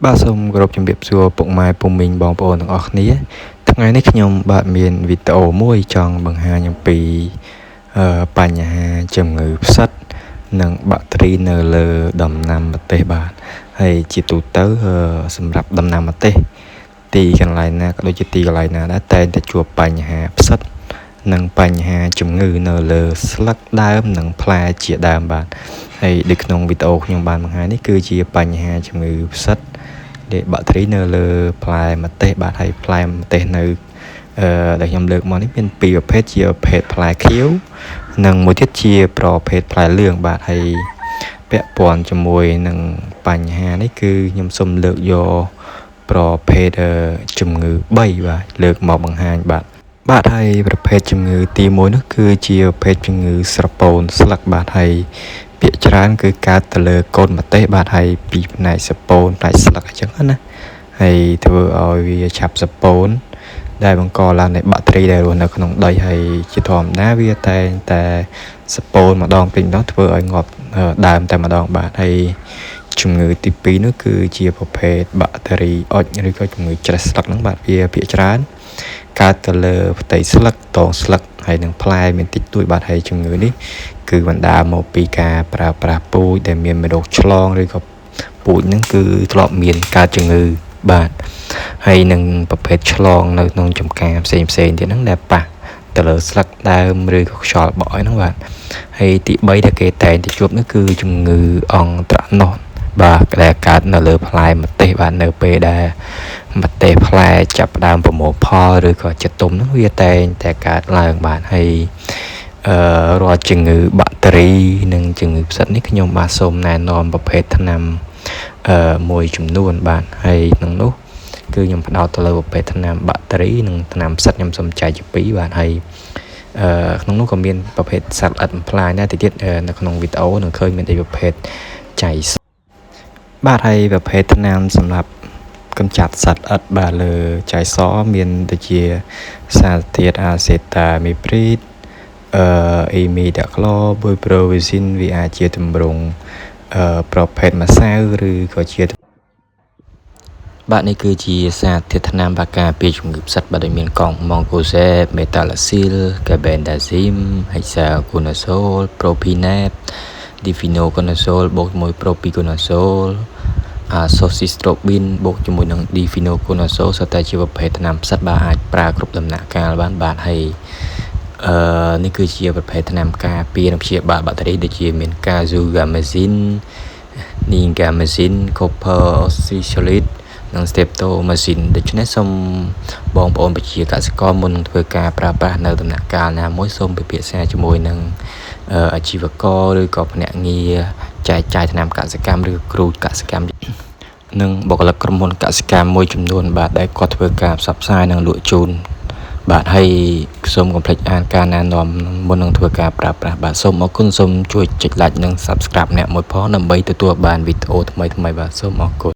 បាទសូមគោរពជំរាបសួរពុកម៉ែពុំមីងបងប្អូនទាំងអស់គ្នាថ្ងៃនេះខ្ញុំបាទមានវីដេអូមួយចង់បង្ហាញអំពីបញ្ហាជំងឺផ្សិតនិងបាក់តេរីនៅលើដំណាំម្ទេសបាទហើយជាទូទៅសម្រាប់ដំណាំម្ទេសទីកន្លែងណាក៏ដូចជាទីកន្លែងណាដែរតែងតែជួបបញ្ហាផ្សិតនិងបញ្ហាជំងឺនៅលើស្លឹកដើមនិងផ្លែជាដើមបាទហើយនៅក្នុងវីដេអូខ្ញុំបានបង្ហាញនេះគឺជាបញ្ហាជំងឺផ្សិតបាក់តេរីនៅលើផ្លែម្ទេសបាទហើយផ្លែម្ទេសនៅដែលខ្ញុំលើកមកនេះមានពីរប្រភេទជាប្រភេទផ្លែខៀវនិងមួយទៀតជាប្រភេទផ្លែលឿងបាទហើយពាក់ព័ន្ធជាមួយនឹងបញ្ហានេះគឺខ្ញុំសូមលើកយកប្រភេទជំងឺ3បាទលើកមកបង្ហាញបាទហើយប្រភេទជំងឺទី1នោះគឺជាប្រភេទជំងឺស្រពោនស្លឹកបាទហើយភាគច្រើនគឺកើតទៅលើកូនម្ទេសបាទហើយពីផ្នែកស្រពោនផ្នែកស្លឹកអញ្ចឹងណាហើយធ្វើឲ្យវាឆាប់ស្រពោនដែលបង្កឡើងនៃបាក់តេរីដែលរស់នៅក្នុងដីហើយជាធម្មតាវាតែងតែស្រពោនម្ដងពេញម្ដងធ្វើឲ្យងាប់ដើមតែម្ដងបាទហើយជំងឺទី2នោះគឺជាប្រភេទបាក់តេរីអុចឬក៏ជំងឺច្រេះស្លឹកហ្នឹងបាទវាភាគច្រើនកើតទៅលើផ្ទៃស្លឹកតងស្លឹកហើយនឹងផ្លែមានតិចតួចបាទហើយជំងឺនេះគឺបណ្ដាលមកពីការប្រើប្រាស់ពូជដែលមានមេរោគឆ្លងឬក៏ពូជហ្នឹងគឺធ្លាប់មានកើតជំងឺបាទហើយនឹងប្រភេទឆ្លងនៅក្នុងចំការផ្សេងទៀតហ្នឹងដែលប៉ះទៅលើស្លឹកដើមឬក៏ខ្យល់បក់ហ្នឹងបាទហើយទី3ដែលគេតែងតែជួបនោះគឺជំងឺអង្ត្រាណូសបាទដែលកើតនៅលើផ្លែម្ទេសបាទនៅពេលដែលម្ទេសផ្លែចាប់ផ្ដើមប្រមូលផលឬក៏ចិត្តទុំហ្នឹងវាតែងតែកើតឡើងបាទហើយរាល់ជំងឺបាក់តេរីនិងជំងឺផ្សិតនេះខ្ញុំបាទសូមណែនាំប្រភេទថ្នាំមួយចំនួនបាទហើយក្នុងនោះគឺខ្ញុំផ្ដោតទៅលើប្រភេទថ្នាំបាក់តេរីនិងថ្នាំផ្សិតខ្ញុំសូមចែកជាពីរបាទហើយក្នុងនោះក៏មានប្រភេទសត្វល្អិតបំផ្លាញដែរតិចទៀតនៅក្នុងវីដេអូនឹងឃើញមានប្រភេទចៃបាទហើយប្រភេទថ្នាំសម្រាប់កម្ចាត់សត្វល្អិតបាទលើចៃសមានដូចជាសារធាតុអាសេតាមីព្រីតអ៊ីមីដាក្លោបុយប្រូវីស៊ីនវាអាចជាទម្រង់ប្រភេទម្សៅឬក៏ជាបាទនេះគឺជាសារធាតុថ្នាំបាការពារជំងឺផ្សិតបាទដូចមានកង់ម៉ង់កូសេបមេតាឡាស៊ីលកាបេនដាស៊ីមហិសាកូណាសូលប្រូពីណេបឌីហ្វីណូកូណាសូលបូកជាមួយប្រូពីកូណាសូលសូស៊ីស្ត្រូប៊ីនបូកជាមួយនឹងឌីហ្វីណូកូណាសូលសុទ្ធតែជាប្រភេទថ្នាំផ្សិតបាទអាចប្រើគ្រប់ដំណាក់កាលបានបាទហើយនេះគឺជាប្រភេទថ្នាំការពារនិងព្យាបាលបាក់តេរីដូចជាមានកាស៊ូហ្គាម៉ាស៊ីននីហ្គាម៉ាស៊ីនកូភើអូស៊ីសលីតនិងស្តេបតូម៉ាស៊ីនដូច្នេះសូមបងប្អូនប្រជាកសិករមុននឹងធ្វើការប្រើប្រាស់នៅដំណាក់កាលណាមួយសូមពិភាក្សាជាមួយនឹងអាជីវករឬក៏ភ្នាក់ងារចែកចាយថ្នាំកសិកម្មឬគ្រូកសិកម្មនិងបុគ្គលិកក្រុមហ៊ុនកសិកម្មមួយចំនួនបាទដែលគាត់ធ្វើការផ្សព្វផ្សាយនិងលក់ជូនបាទហើយសូមកុំភ្លេចអានការណែនាំមុននឹងធ្វើការប្រើប្រាស់បាទសូមអរគុណសូមជួយចុច like និង subscribe អ្នកមួយផងដើម្បីទទួលបានវីដេអូថ្មីៗបាទសូមអរគុណ